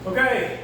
Okay,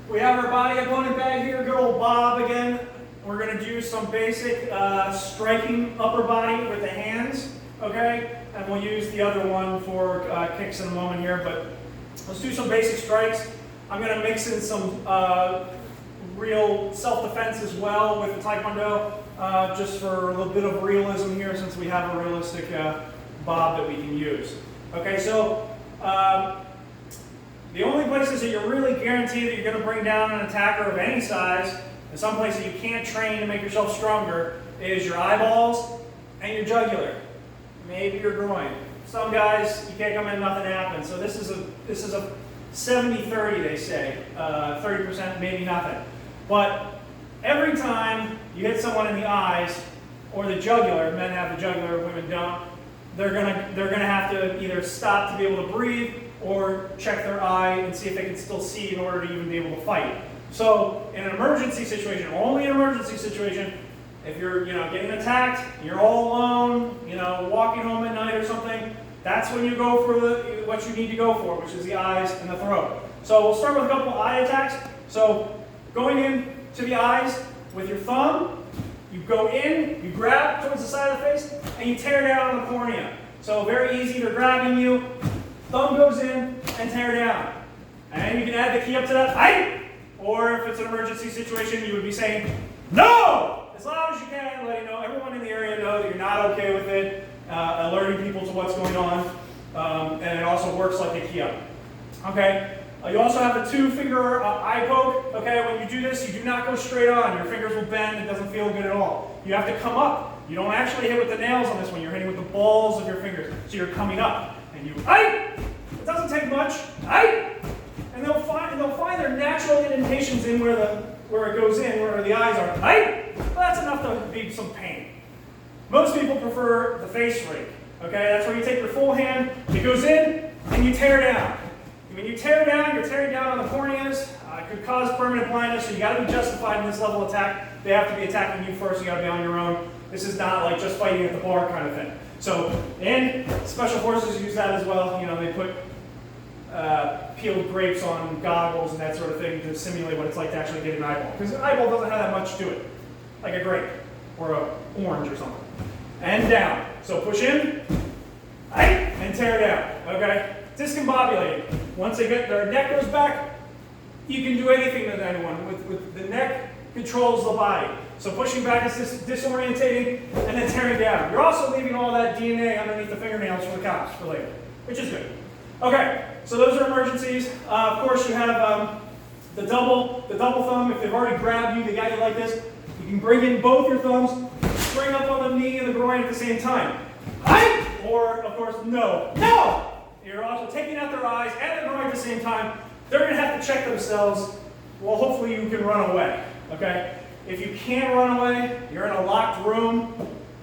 we have our body opponent bag here, good old Bob again. We're going to do some basic striking upper body with the hands, okay? And we'll use the other one for kicks in a moment here, but let's do some basic strikes. I'm going to mix in some real self-defense as well with the Taekwondo, just for a little bit of realism here since we have a realistic Bob that we can use. Okay, so the only places that you're really guaranteed that you're going to bring down an attacker of any size, and some places you can't train to make yourself stronger, is your eyeballs and your jugular. Maybe your groin. Some guys, you can't come in, nothing happens. So this is a 70-30, they say. 30% maybe nothing. But every time you hit someone in the eyes or the jugular, men have the jugular, women don't, they're gonna have to either stop to be able to breathe or check their eye and see if they can still see in order to even be able to fight. So in an emergency situation, only an emergency situation, if you're getting attacked, you're all alone, walking home at night or something, that's when you go for what you need to go for, which is the eyes and the throat. So we'll start with a couple of eye attacks. So going in to the eyes with your thumb, you go in, you grab towards the side of the face, and you tear down on the cornea. So very easy, they're grabbing you, thumb goes in and tear down. And you can add the key up to that, "Aye!" Or if it's an emergency situation, you would be saying, "No!" As loud as you can, letting everyone in the area know that you're not okay with it, alerting people to what's going on, and it also works like a key up. Okay, you also have a 2-finger eye poke. Okay, when you do this, you do not go straight on. Your fingers will bend, it doesn't feel good at all. You have to come up. You don't actually hit with the nails on this one, you're hitting with the balls of your fingers. So you're coming up, and you, "Aye!" It doesn't take much, "Aye!" And they'll find their natural indentations in where it goes in, where the eyes are. "Aye!" Well, that's enough to be some pain. Most people prefer the face rake. Okay, that's where you take your full hand, it goes in, and you tear down. When you tear down, you're tearing down on the corneas. It could cause permanent blindness, so you got to be justified in this level of attack. They have to be attacking you first. You got to be on your own. This is not like just fighting at the bar kind of thing. So, and special forces use that as well. They put peeled grapes on goggles and that sort of thing to simulate what it's like to actually get an eyeball. Because an eyeball doesn't have that much to it, like a grape or an orange or something. And down. So push in, and tear down. Okay. Discombobulating. Once their neck goes back, you can do anything with anyone. With the neck controls the body. So pushing back is disorientating, and then tearing down. You're also leaving all that DNA underneath the fingernails for the cops for later, which is good. Okay, so those are emergencies. Of course, you have the double thumb. If they've already grabbed you, they got you like this. You can bring in both your thumbs, spring up on the knee and the groin at the same time. Aye! Or, of course, no. No! You're also taking out their eyes and their groin at the same time. They're going to have to check themselves. Well, hopefully you can run away. Okay? If you can't run away, you're in a locked room.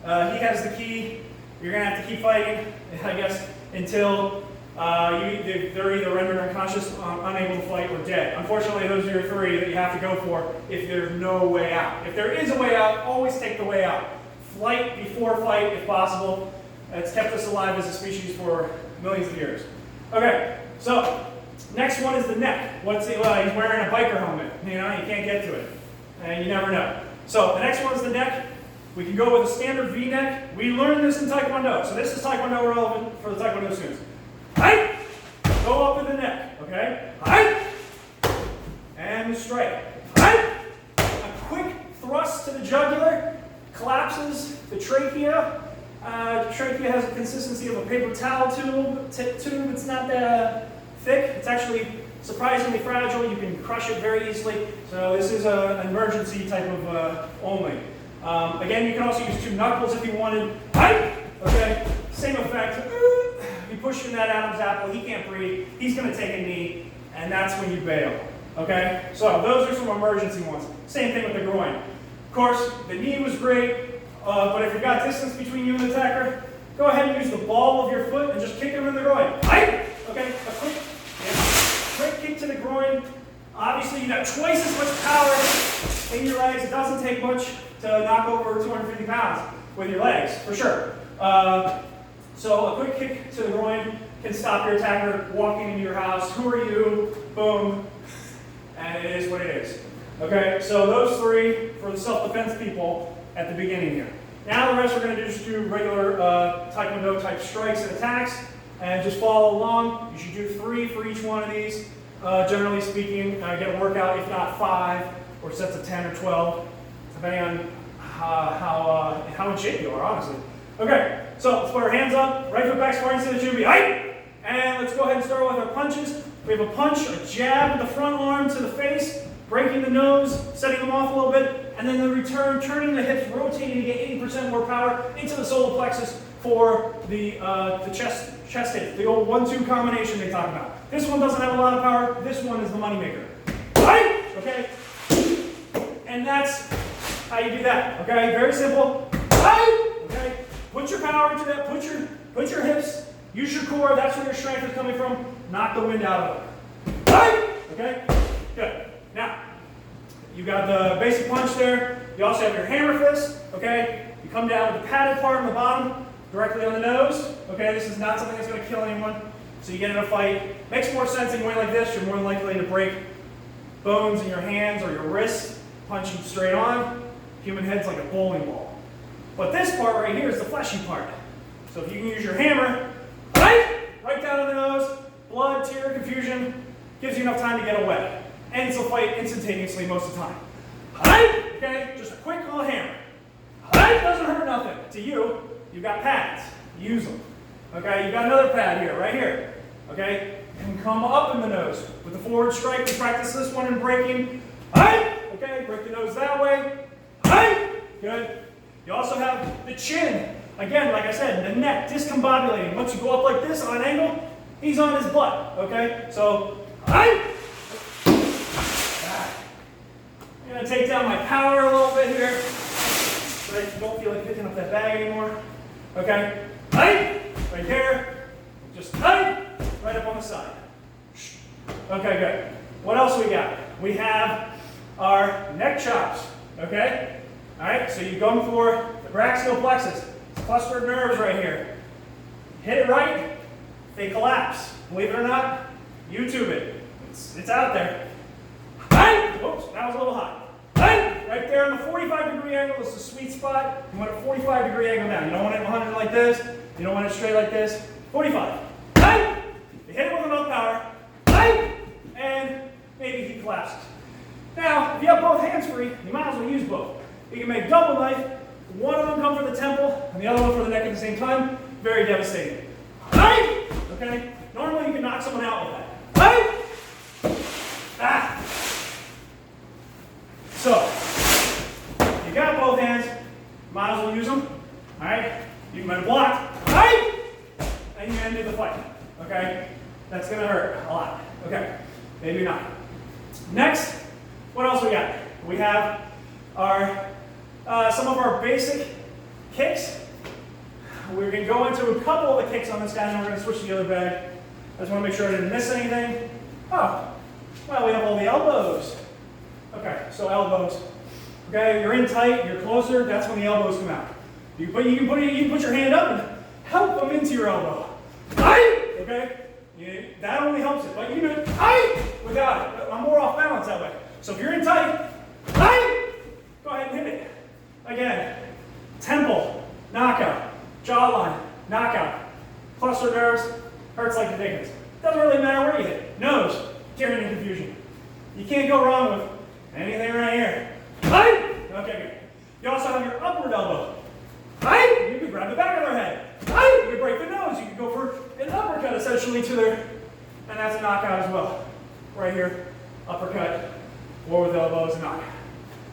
He has the key. You're going to have to keep fighting, I guess, until they're either rendered unconscious, unable to fight, or dead. Unfortunately, those are your 3 that you have to go for if there's no way out. If there is a way out, always take the way out. Flight before fight, if possible. It's kept us alive as a species for millions of years. Okay, so next one is the neck. He's wearing a biker helmet. You can't get to it. And you never know. So the next one is the neck. We can go with a standard V-neck. We learned this in Taekwondo. So this is Taekwondo relevant for the Taekwondo students. Aye! Go up in the neck. Okay? Aye! And strike. Aye! A quick thrust to the jugular collapses the trachea. The trachea has a consistency of a paper towel tube. It's not that thick. It's actually surprisingly fragile. You can crush it very easily. So this is an emergency type of only. Again, you can also use 2 knuckles if you wanted. Aye! Okay, same effect. You push in that Adam's apple, he can't breathe, he's going to take a knee, and that's when you bail. Okay? So those are some emergency ones. Same thing with the groin. Of course, the knee was great, but if you've got distance between you and the attacker, go ahead and use the ball of your foot and just kick him in the groin. Aye! Okay, a quick kick to the groin. Obviously, you got twice as much power in your legs. It doesn't take much to knock over 250 pounds with your legs, for sure. So a quick kick to the groin can stop your attacker walking into your house. Who are you? Boom. and it is what it is. Okay, so those three for the self-defense people at the beginning here. Now the rest we're going to just do regular Taekwondo type strikes and attacks, and just follow along. You should do 3 for each one of these. Generally speaking, get a workout, if not 5, or sets of 10 or 12, depending on how in shape you are, honestly. Okay, so let's put our hands up, right foot back sparring stance should be height, and let's go ahead and start with our punches. We have a punch, a jab with the front arm to the face, breaking the nose, setting them off a little bit, and then the return, turning the hips, rotating to get 80% more power into the solar plexus for the chest hit, the old 1-2 combination they talk about. This one doesn't have a lot of power. This one is the moneymaker. Right? Okay? And that's how you do that. Okay? Very simple. Right? Okay? Put your power into that. Put your hips. Use your core. That's where your strength is coming from. Knock the wind out of it. Right? Okay? Good. Now, you got the basic punch there. You also have your hammer fist. Okay? You come down with the padded part on the bottom, directly on the nose. Okay? This is not something that's going to kill anyone. So you get in a fight. Makes more sense than going like this. You're more likely to break bones in your hands or your wrists, punching straight on. Human head's like a bowling ball. But this part right here is the fleshy part. So if you can use your hammer, right down on the nose, blood, tear, confusion, gives you enough time to get away. Ends the fight instantaneously most of the time. Okay, just a quick little hammer. Doesn't hurt nothing. To you, you've got pads. Use them. Okay, you've got another pad here, right here. Okay, you can come up in the nose with the forward strike. We practice this one in breaking. Okay, break the nose that way. Good. You also have the chin. Again, like I said, the neck discombobulating. Once you go up like this on an angle, he's on his butt. Okay, so I'm going to take down my power a little bit here so that you don't feel like picking up that bag anymore. Okay, right there, just right up on the side. Okay, good. What else we got? We have our neck chops. Okay, all right. So you go for the brachial plexus. It's a cluster of nerves right here. Hit it right, they collapse. Believe it or not, YouTube it. It's out there. Oops, that was a little hot. Right there on the 45-degree angle is the sweet spot. You want a 45-degree angle down. You don't want it 100 like this. You don't want it straight like this. 45. You hit it with enough power. And maybe he collapses. Now, if you have both hands free, you might as well use both. You can make double knife. One of them come for the temple, and the other one for the neck at the same time. Very devastating. Okay? Normally you can knock someone out with that. So, you got both hands, might as well use them. Alright? You can block, and you end the fight. Okay? That's going to hurt a lot. Okay? Maybe not. Next, what else we got? We have our some of our basic kicks. We're going to go into a couple of the kicks on this guy, and then we're going to switch to the other bag. I just want to make sure I didn't miss anything. Oh, well, we have all the elbows. Okay, so elbows. Okay, you're in tight, you're closer, that's when the elbows come out. You can put your hand up and help them into your elbow. Okay? That only helps it. But you know, we got it. I'm more off balance that way. So if you're in tight, go ahead and hit it. Again, temple, knockout, jawline, knockout, cluster nerves, hurts like the dickens. Doesn't really matter where you hit. Nose, tearing and confusion. You can't go wrong with anything right here. Okay, good. You also have your upward elbow. You can grab the back of their head. You can break the nose. You can go for an uppercut essentially to their, and that's a knockout as well. Right here, uppercut, or with elbows, knockout.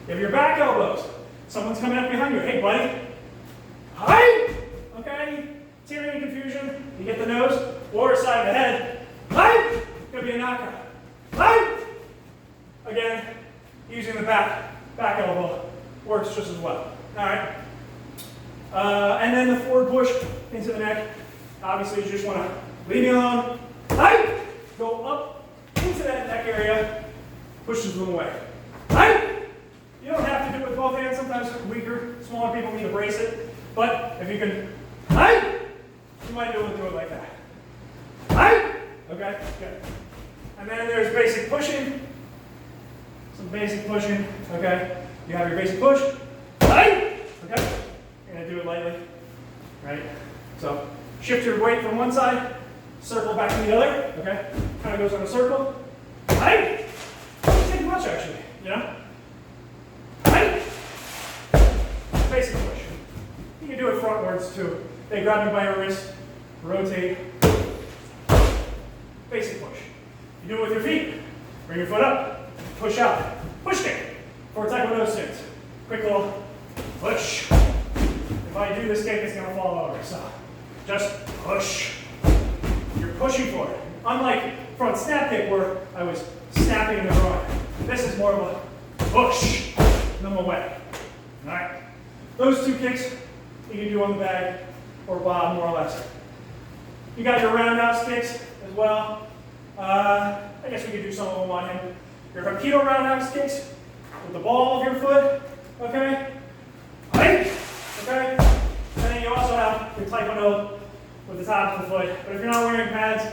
You have your back elbows. Someone's coming up behind you. Hey, buddy. Okay, tearing and confusion. You get the nose or side of the head. Could be a knockout. Again, using the back elbow works just as well. All right. And then the forward push into the neck. Obviously, you just want to leave me alone. Go up into that neck area, pushes them away. You don't have to do it with both hands. Sometimes weaker, smaller people need to brace it. But if you can, you might be able to do it like that. Okay, good. And then there's basic pushing. some basic pushing, okay? You have your basic push, right? Okay? You're gonna do it lightly, right? So shift your weight from one side, circle back to the other, okay? Kind of goes on a circle, right? Doesn't take much actually, you know? Right? Basic push. You can do it frontwards too. They grab you by your wrist, rotate. Basic push. You do it with your feet. Bring your foot up, push out, push kick. For taekwondo stance. Quick little push. If I do this kick, it's gonna fall over. So just push. You're pushing for it. Unlike front snap kick where I was snapping the groin. This is more of a push, them away. All right. Those two kicks you can do on the bag or bob more or less. You got your roundhouse kicks as well. I guess we could do some of them on him. Your Aikido roundhouse kicks with the ball of your foot, okay? Right? Okay? And then you also have your Taekwondo with the top of the foot. But if you're not wearing pads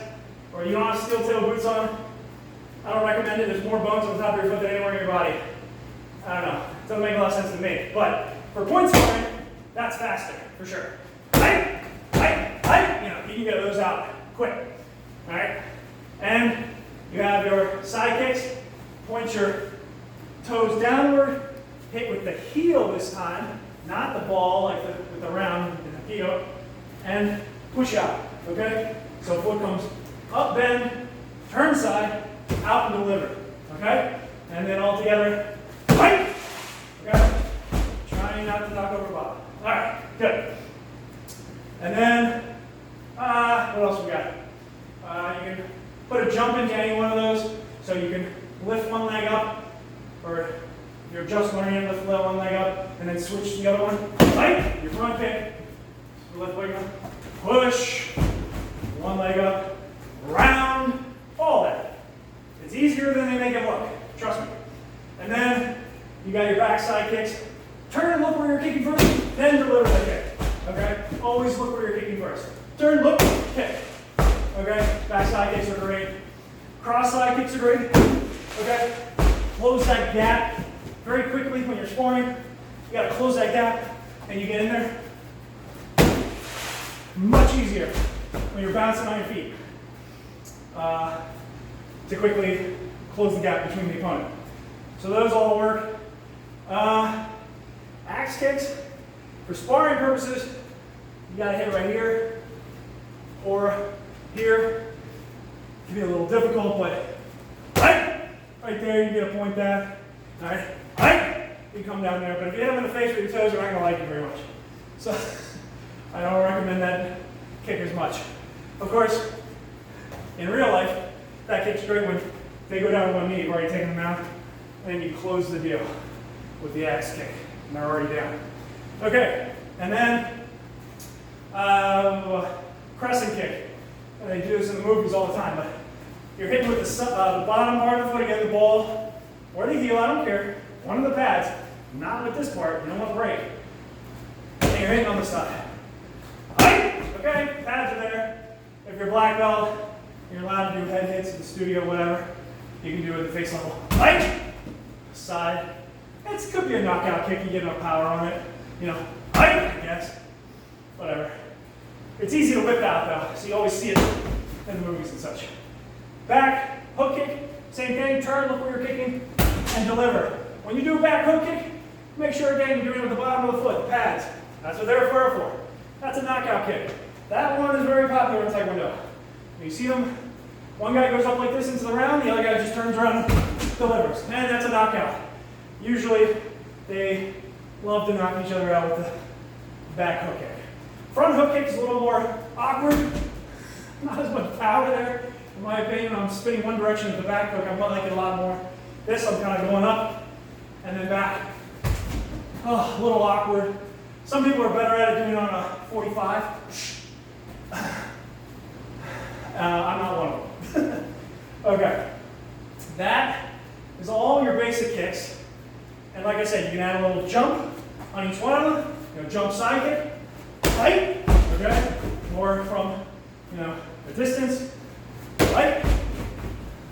or you don't have steel toe boots on, I don't recommend it. There's more bones on the top of your foot than anywhere in your body. I don't know. It doesn't make a lot of sense to me. But for point scoring, that's faster, for sure. Right? You know, you can get those out quick. All right? And you have your side kicks. Point your toes downward. Hit with the heel this time, not the ball like with the round in the Aikido. And push out, okay? So foot comes up, bend, turn side, out and deliver, okay? And then all together, right? Okay? Trying not to knock over bottom. All right, good. And then, what else we got? You can put a jump into any one of those. So you can lift one leg up, or if you're just learning, lift one leg up, and then switch to the other one. Right? Your front kick. Lift leg up. Push. One leg up. Round. All that. It's easier than they make it look. Trust me. And then you got your backside kicks. Turn and look where you're kicking first, then deliver the kick. Okay? Always look where you're kicking first. Turn, look, kick. Okay? Backside kicks are great. Cross side kicks are great. Okay? Close that gap very quickly when you're sparring. You gotta close that gap and you get in there. Much easier when you're bouncing on your feet to quickly close the gap between the opponent. So those all work. Axe kicks, for sparring purposes, you gotta hit right here or here. It can be a little difficult, but right there, you get a point that. Right, you come down there. But if you hit them in the face with your toes, they're not gonna like you very much. So I don't recommend that kick as much. Of course, in real life, that kick's great when they go down to one knee, you've already taken them out, and then you close the deal with the axe kick, and they're already down. Okay, and then crescent kick. And they do this in the movies all the time, but you're hitting with the bottom part of the foot against the ball, or the heel, I don't care, one of the pads, not with this part, you don't want to break. And you're hitting on the side. Okay, pads are there. If you're black belt, you're allowed to do head hits in the studio, whatever. You can do it at the face level. Side. It could be a knockout kick, you get enough power on it. You know, I guess. Whatever. It's easy to whip out though, so you always see it in the movies and such. Back, hook kick, same thing, turn, look where you're kicking, and deliver. When you do a back hook kick, make sure again you're doing it with the bottom of the foot, the pads. That's what they're for. That's a knockout kick. That one is very popular in Taekwondo. You see them, one guy goes up like this into the round, the other guy just turns around and delivers. And that's a knockout. Usually, they love to knock each other out with the back hook kick. Front hook kick is a little more awkward. Not as much power there. In my opinion, I'm spinning one direction with the back hook. I like it a lot more. This, I'm kind of going up and then back. Oh, a little awkward. Some people are better at it doing it on a 45. I'm not one of them. Okay. That is all your basic kicks. And like I said, you can add a little jump on each one of them. You know, jump side kick. Right? Okay? More from, a distance. Right?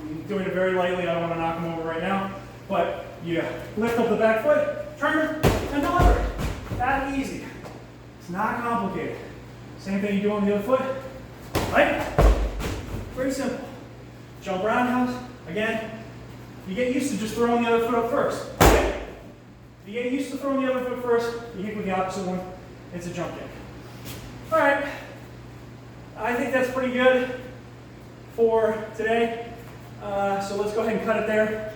I'm doing it very lightly. I don't want to knock them over right now. But you lift up the back foot, turn, and deliver. That easy. It's not complicated. Same thing you do on the other foot. Right? Very simple. Jump roundhouse. Again, you get used to just throwing the other foot up first. If you get used to throwing the other foot first, you hit with the opposite one. It's a jump kick. All right. I think that's pretty good for today. So let's go ahead and cut it there.